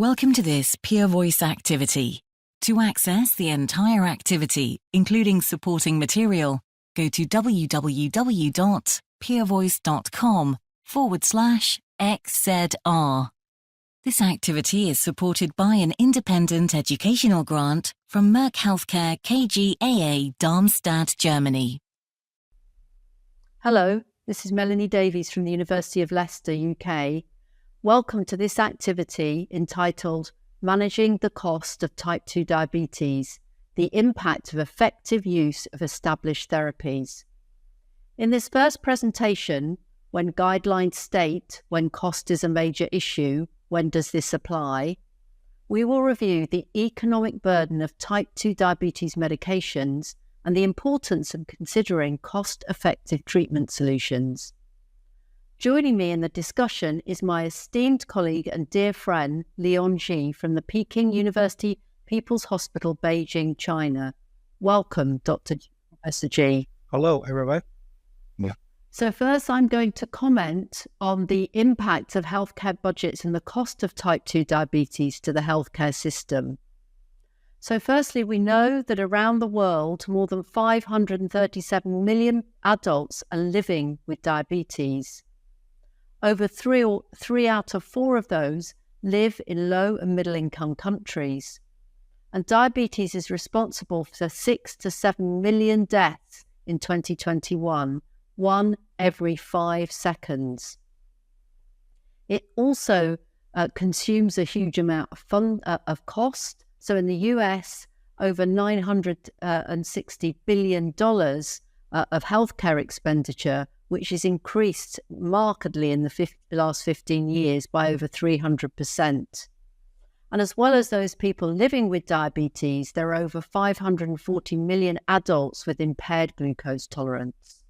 Welcome to this Peer Voice activity. To access the entire activity, including supporting material, go to www.peervoice.com/XZR. This activity is supported by an independent educational grant from Merck Healthcare KGaA Darmstadt, Germany. Hello, this is Melanie Davies from the University of Leicester, UK. Welcome to this activity entitled Managing the Cost of Type 2 Diabetes, the Impact of Effective Use of Established Therapies. In this first presentation, when guidelines state when cost is a major issue, when does this apply? We will review the economic burden of type 2 diabetes medications and the importance of considering cost-effective treatment solutions. Joining me in the discussion is my esteemed colleague and dear friend, Leon Ji from the Peking University People's Hospital, Beijing, China. Welcome, Professor Ji. Hello, everyone. So first, I'm going to comment on the impact of healthcare budgets and the cost of type 2 diabetes to the healthcare system. So firstly, we know that around the world, more than 537 million adults are living with diabetes. Over three out of 4 of those live in low and middle income countries. And diabetes is responsible for 6 to 7 million deaths in 2021. 1 every 5 seconds. It also consumes a huge amount of cost. So in the US, over $960 billion of healthcare expenditure, which has increased markedly in the last 15 years by over 300%. And as well as those people living with diabetes, there are over 540 million adults with impaired glucose tolerance.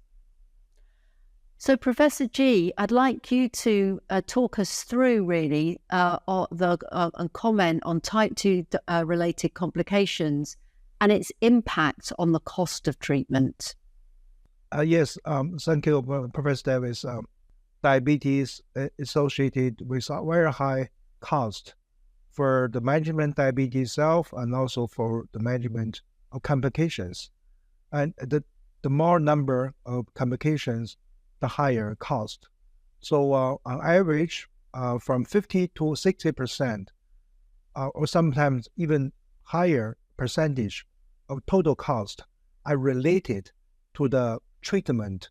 So, Professor Ji, I'd like you to talk us through really and comment on type 2 related complications and its impact on the cost of treatment. Yes, thank you, Professor Davis. Diabetes is associated with a very high cost for the management diabetes itself and also for the management of complications. And the more number of complications, the higher cost. So on average, from 50 to 60%, or sometimes even higher percentage of total cost are related to the treatment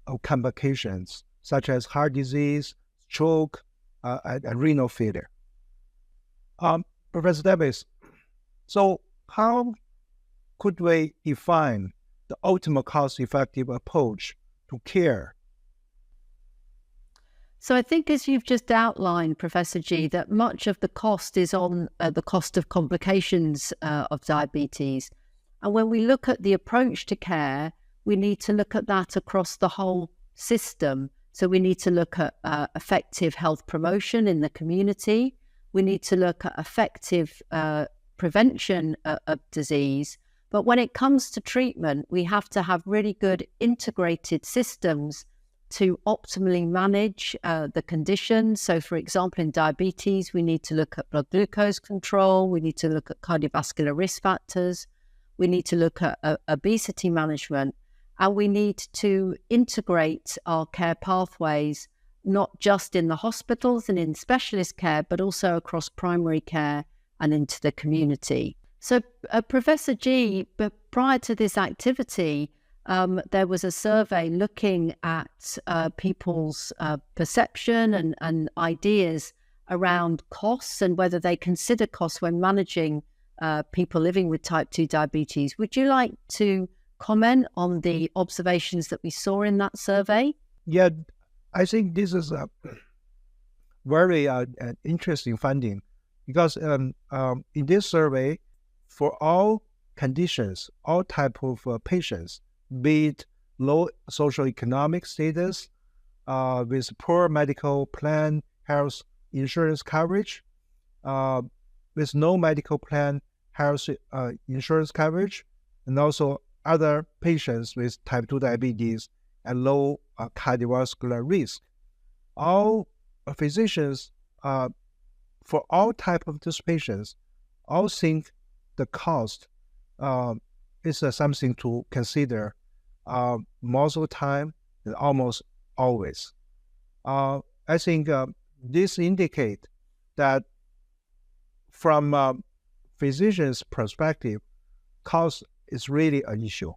of complications such as heart disease, stroke, and renal failure. Professor Davis, so how could we define the ultimate cost-effective approach to care? So I think as you've just outlined, Professor Ji, that much of the cost is on the cost of complications of diabetes. And when we look at the approach to care, we need to look at that across the whole system. So we need to look at effective health promotion in the community. We need to look at effective prevention of disease. But when it comes to treatment, we have to have really good integrated systems to optimally manage the condition. So for example, in diabetes, we need to look at blood glucose control, we need to look at cardiovascular risk factors, we need to look at obesity management, and we need to integrate our care pathways, not just in the hospitals and in specialist care, but also across primary care and into the community. So Professor Ji, prior to this activity, there was a survey looking at people's perception and ideas around costs and whether they consider costs when managing people living with type 2 diabetes. Would you like to comment on the observations that we saw in that survey? Yeah, I think this is a very interesting finding because in this survey, for all conditions, all type of patients, be it low socioeconomic status, with poor medical plan health insurance coverage, with no medical plan health insurance coverage, and also other patients with type 2 diabetes and low cardiovascular risk. All physicians for all type of these patients, I think the cost is something to consider most of the time and almost always. I think this indicate that from physician's perspective, cost is really an issue.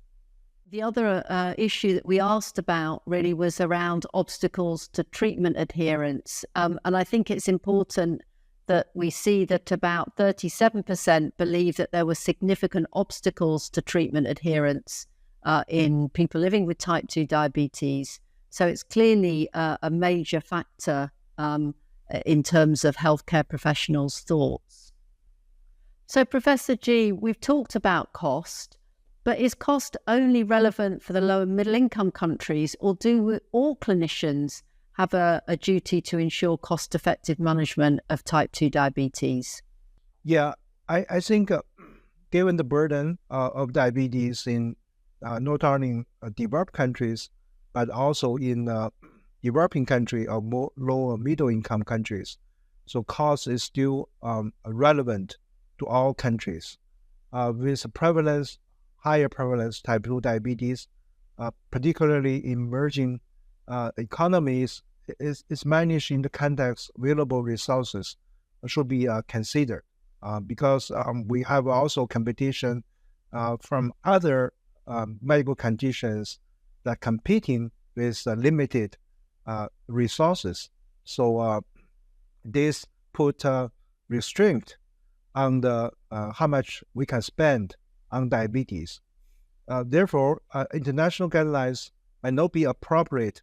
The other issue that we asked about really was around obstacles to treatment adherence. And I think it's important that we see that about 37% believe that there were significant obstacles to treatment adherence in people living with type 2 diabetes. So it's clearly a major factor in terms of healthcare professionals' thoughts. So Professor G, we've talked about cost, but is cost only relevant for the low and middle income countries, or do all clinicians have a duty to ensure cost-effective management of type 2 diabetes? Yeah, I think given the burden of diabetes in not only in developed countries, but also in developing countries or more low or middle income countries, so cost is still relevant to all countries. With higher prevalence type 2 diabetes, particularly in emerging economies, is managed in the context of available resources should be considered because we have also competition from other medical conditions that competing with limited resources. So this put restraint on the how much we can spend on diabetes. Therefore, international guidelines might not be appropriate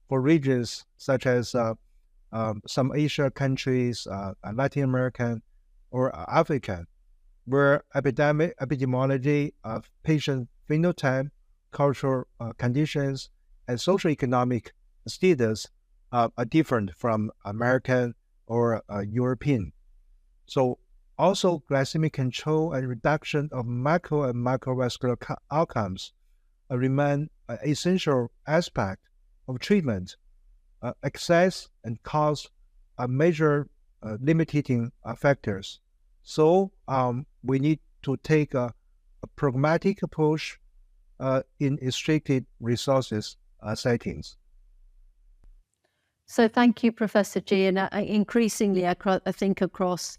for regions such as some Asia countries, Latin American, or African, where epidemiology of patient phenotype, cultural conditions, and socioeconomic status are different from American or European. So also glycemic control and reduction of macro and microvascular outcomes remain an essential aspect of treatment. Access and cost are major limiting factors. So we need to take a pragmatic approach in restricted resources settings. So thank you, Professor G. And increasingly, I think across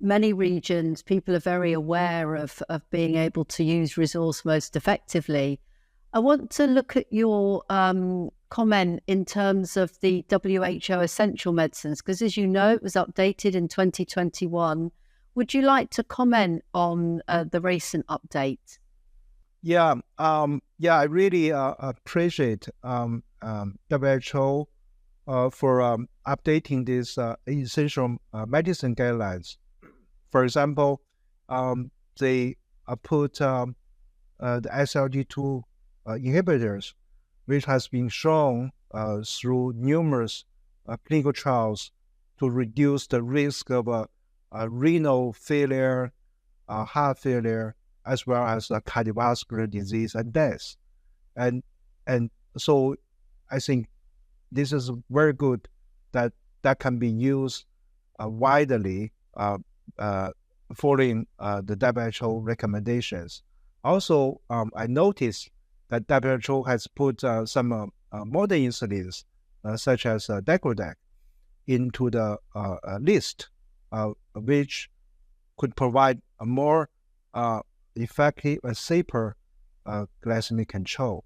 many regions, people are very aware of being able to use resource most effectively. I want to look at your comment in terms of the WHO essential medicines, because as you know, it was updated in 2021. Would you like to comment on the recent update? Yeah, I really appreciate WHO for updating these essential medicine guidelines. For example, they put the SGLT2 inhibitors, which has been shown through numerous clinical trials to reduce the risk of renal failure, heart failure, as well as cardiovascular disease and death. And so I think this is very good that can be used widely following the WHO recommendations. Also, I noticed that WHO has put some modern insulins, such as Degludec, into the list, which could provide a more effective and safer glycemic control.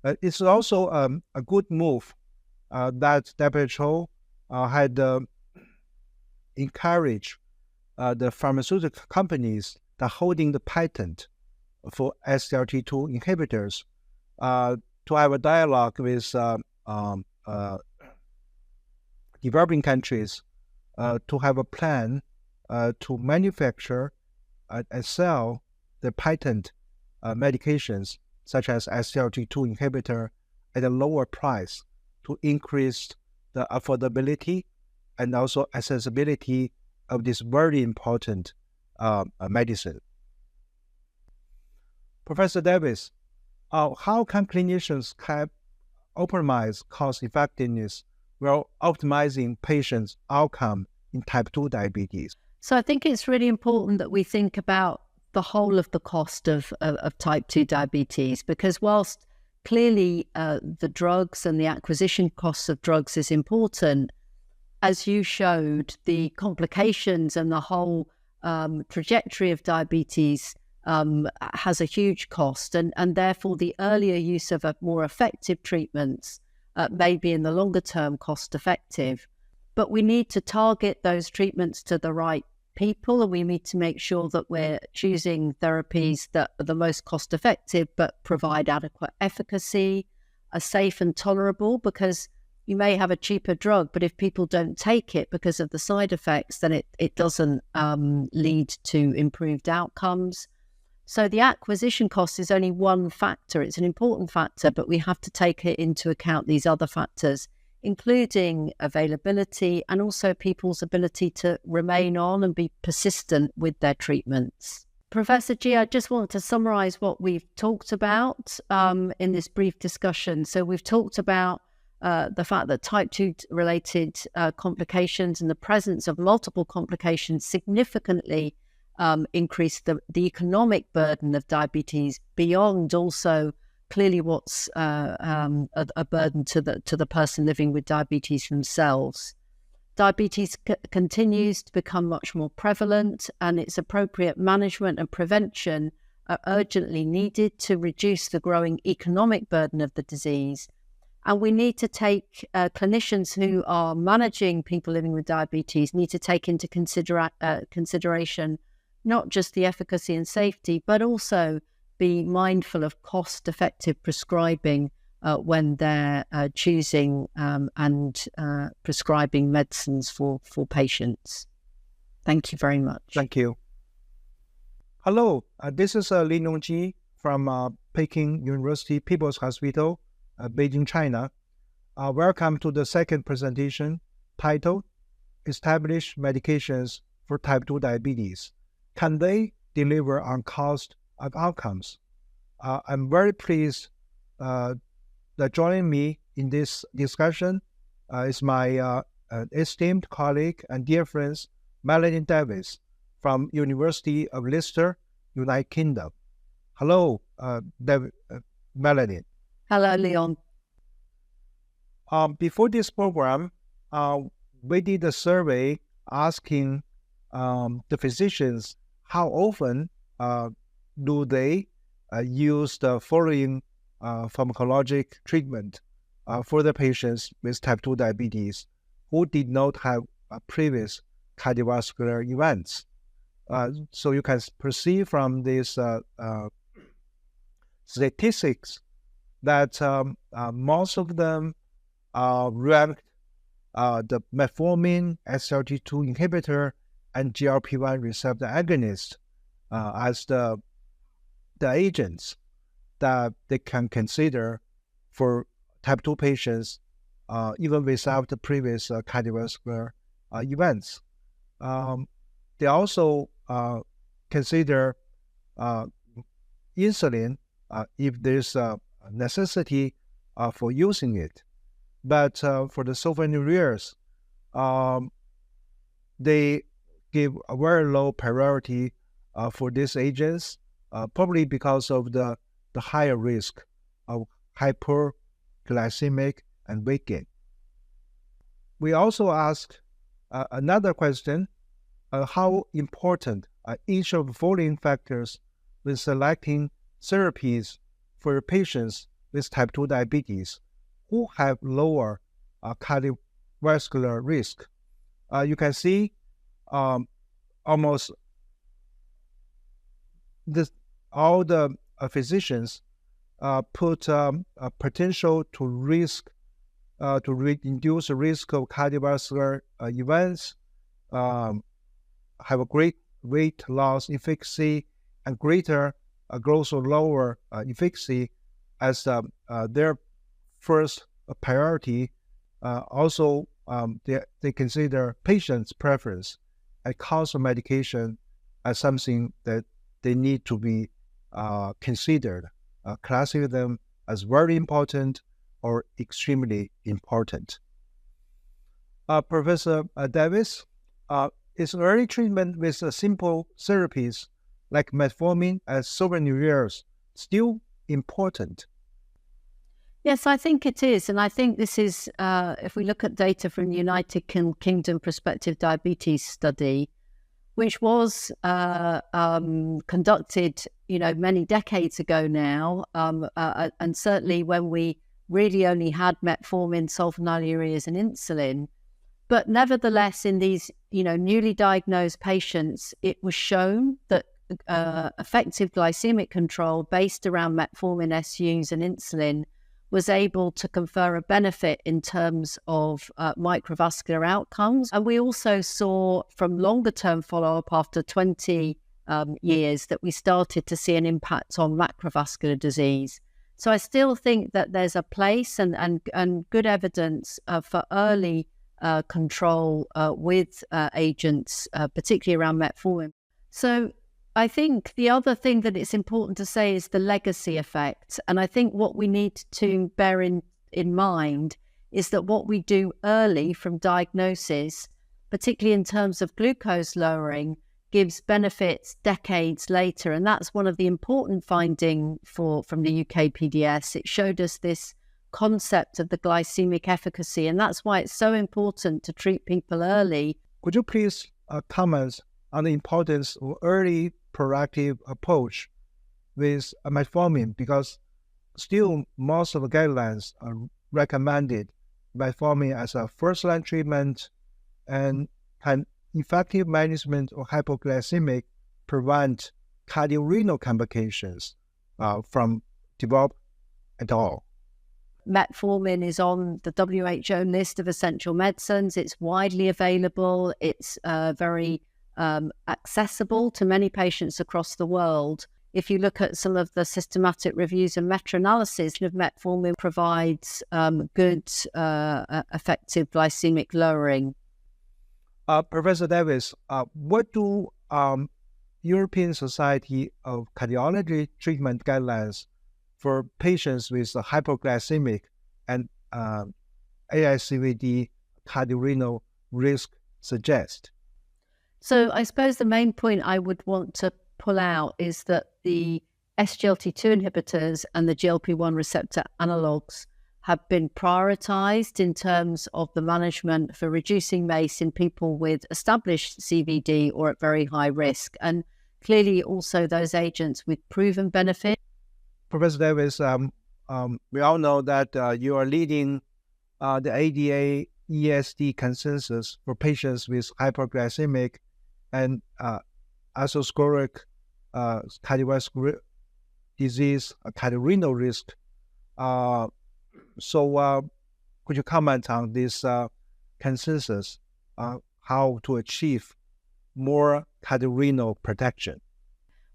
It's also a good move that WHO had encouraged the pharmaceutical companies that holding the patent for SGLT2 inhibitors to have a dialogue with developing countries to have a plan to manufacture and sell the patent medications such as SGLT2 inhibitor at a lower price to increase the affordability and also accessibility of this very important medicine. Professor Davis, how can clinicians optimize cost effectiveness while optimizing patients' outcome in type 2 diabetes? So I think it's really important that we think about the whole of the cost of type 2 diabetes, because whilst clearly the drugs and the acquisition costs of drugs is important, as you showed, the complications and the whole trajectory of diabetes has a huge cost, and therefore the earlier use of a more effective treatments may be in the longer term cost effective. But we need to target those treatments to the right people, and we need to make sure that we're choosing therapies that are the most cost effective but provide adequate efficacy, are safe and tolerable, because you may have a cheaper drug, but if people don't take it because of the side effects, then it doesn't lead to improved outcomes. So the acquisition cost is only one factor. It's an important factor, but we have to take it into account these other factors, including availability and also people's ability to remain on and be persistent with their treatments. Professor G, I just want to summarize what we've talked about in this brief discussion. So we've talked about the fact that type 2 related complications and the presence of multiple complications significantly increase the economic burden of diabetes beyond also clearly what's a burden to the person living with diabetes themselves. Diabetes continues to become much more prevalent, and its appropriate management and prevention are urgently needed to reduce the growing economic burden of the disease. And we need to take clinicians who are managing people living with diabetes need to take into consideration not just the efficacy and safety, but also be mindful of cost-effective prescribing when they're choosing and prescribing medicines for patients. Thank you very much. Thank you. Hello, this is Li Nongji from Peking University People's Hospital, Beijing, China. Welcome to the second presentation titled Established Medications for Type 2 Diabetes. Can they deliver on cost and outcomes? I'm very pleased that joining me in this discussion is my esteemed colleague and dear friends, Melanie Davis from University of Leicester, United Kingdom. Hello, Melanie. Hello, Leon. Before this program, we did a survey asking the physicians how often do they use the following pharmacologic treatment for the patients with type 2 diabetes who did not have previous cardiovascular events. So you can perceive from these statistics that most of them ranked the metformin, SGLT2 inhibitor, and GLP-1 receptor agonist as the agents that they can consider for type 2 patients, even without the previous cardiovascular events. They also consider insulin if there's a necessity for using it. But for the sulfonylureas, they give a very low priority for these agents, probably because of the higher risk of hyperglycemic and weight gain. We also asked another question, how important are each of the following factors when selecting therapies for patients with type 2 diabetes who have lower cardiovascular risk. You can see almost all the physicians put a potential to risk to reduce the risk of cardiovascular events, have a great weight loss efficacy, and greater growth or lower efficacy as their first priority. Also, they consider patients' preference and cost of medication as something that they need to be considered, classify them as very important or extremely important. Professor Davis, is early treatment with simple therapies like metformin and sulfonylureas still important? Yes, I think it is. And I think this is, if we look at data from the United Kingdom Prospective Diabetes Study, which was conducted, many decades ago now, and certainly when we really only had metformin, sulfonylureas, and insulin. But nevertheless, in these, newly diagnosed patients, it was shown that effective glycemic control based around metformin, SUs, and insulin was able to confer a benefit in terms of microvascular outcomes. And we also saw from longer term follow-up after 20 years that we started to see an impact on macrovascular disease. So I still think that there's a place and good evidence for early control with agents, particularly around metformin. So I think the other thing that it's important to say is the legacy effect. And I think what we need to bear in mind is that what we do early from diagnosis, particularly in terms of glucose lowering, gives benefits decades later. And that's one of the important findings from the UK PDS. It showed us this concept of the glycemic efficacy. And that's why it's so important to treat people early. Could you please comment on the importance of early proactive approach with metformin, because still most of the guidelines are recommended metformin as a first-line treatment, and can effective management of hypoglycemic prevent cardiorenal complications from develop at all? Metformin is on the WHO list of essential medicines. It's widely available. It's very accessible to many patients across the world. If you look at some of the systematic reviews and meta-analysis of metformin provides good, effective glycemic lowering. Professor Davis, what do European Society of Cardiology treatment guidelines for patients with hypoglycemic and ASCVD cardiorenal risk suggest? So I suppose the main point I would want to pull out is that the SGLT2 inhibitors and the GLP-1 receptor analogs have been prioritized in terms of the management for reducing MACE in people with established CVD or at very high risk, and clearly also those agents with proven benefit. Professor Davis, we all know that you are leading the ADA ESD consensus for patients with hyperglycemic and atherosclerotic cardiovascular disease, cardiorenal risk. So could you comment on this consensus, how to achieve more cardiorenal protection?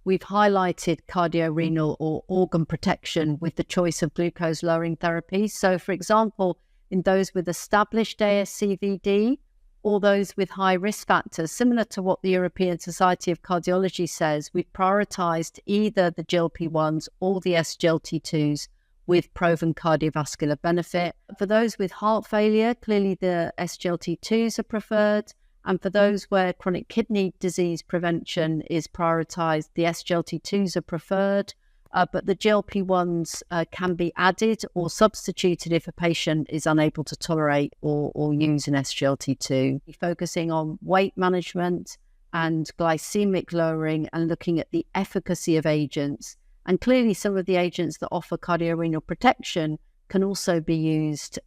We've highlighted cardiorenal or organ protection with the choice of glucose-lowering therapies. So, for example, in those with established ASCVD or those with high risk factors, similar to what the European Society of Cardiology says, we've prioritized either the GLP-1s or the SGLT2s with proven cardiovascular benefit. For those with heart failure, clearly the SGLT2s are preferred. And for those where chronic kidney disease prevention is prioritized, the SGLT2s are preferred. But the GLP-1s can be added or substituted if a patient is unable to tolerate or use an SGLT2. Focusing on weight management and glycemic lowering and looking at the efficacy of agents. And clearly some of the agents that offer cardiorenal protection can also be used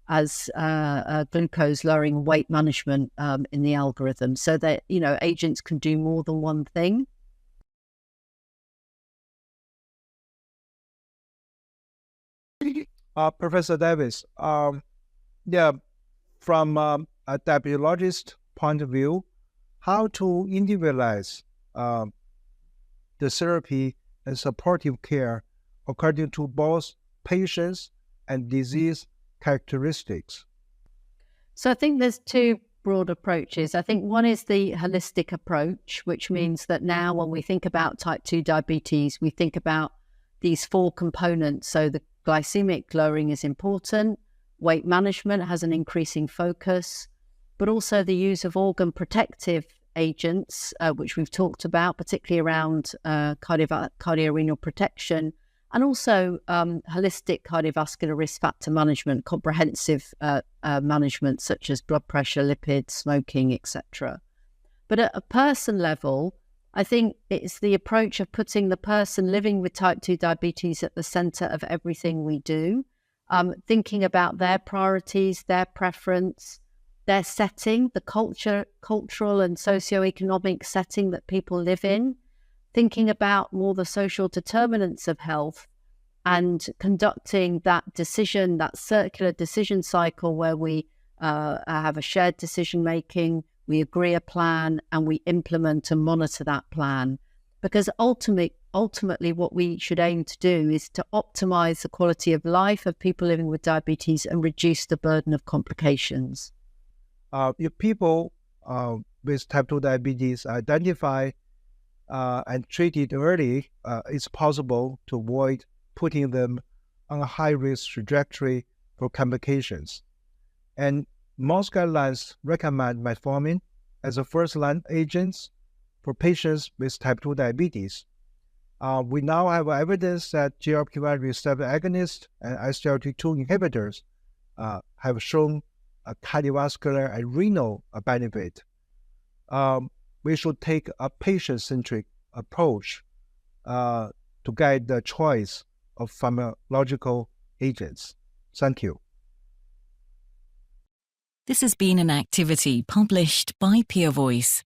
as glucose lowering weight management in the algorithm, so that, agents can do more than one thing. Professor Davis, from a diabetologist point of view, how to individualize the therapy and supportive care according to both patients and disease characteristics? So I think there's two broad approaches. I think one is the holistic approach, which means that now when we think about type 2 diabetes, we think about these four components. So the glycemic lowering is important, weight management has an increasing focus, but also the use of organ protective agents, which we've talked about, particularly around cardiorenal protection, and also holistic cardiovascular risk factor management, comprehensive management such as blood pressure, lipids, smoking, etc. But at a person level, I think it's the approach of putting the person living with type 2 diabetes at the centre of everything we do, thinking about their priorities, their preference, their setting, the cultural and socioeconomic setting that people live in, thinking about more the social determinants of health and conducting that decision, that circular decision cycle where we have a shared decision making, we agree a plan and we implement and monitor that plan. Because ultimately what we should aim to do is to optimize the quality of life of people living with diabetes and reduce the burden of complications. If people with type 2 diabetes identify and treated early, it's possible to avoid putting them on a high-risk trajectory for complications. And most guidelines recommend metformin as a first-line agent for patients with type 2 diabetes. We now have evidence that GLP-1 receptor agonists and SGLT2 inhibitors have shown a cardiovascular and renal benefit. We should take a patient-centric approach to guide the choice of pharmacological agents. Thank you. This has been an activity published by Peer Voice.